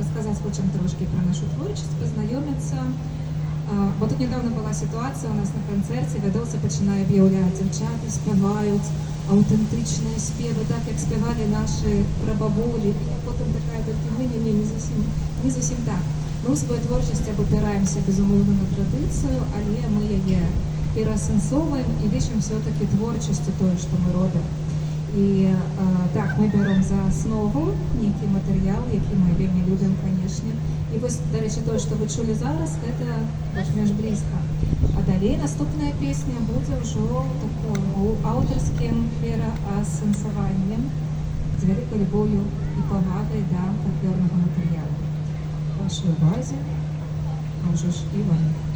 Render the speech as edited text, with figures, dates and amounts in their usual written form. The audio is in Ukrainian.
розказати хочемо трошки про нашу творчість, познайомитися. Бо тут недавно була ситуація у нас на концерті, ведучий починає об'являти, дівчата співають аутентичні співи, так як співали наші прабабулі. І потім така, ні, не зовсім так. Ми у своїй творчості опираємося, безумовно, на традицію, але ми її переосенсовуємо і вішаємо все-таки творчістю тою, що ми робимо. І так, ми беремо за основу некий матеріал, який ми вельми любимо, звісно. І ось, до речі, те, що ви чули зараз, це більш близько. А далі наступна пісня буде вже таким авторським переосенсуванням з великою любов'ю і повагою до фольклорного матеріалу. Вашій увазі, а вже ж і вам.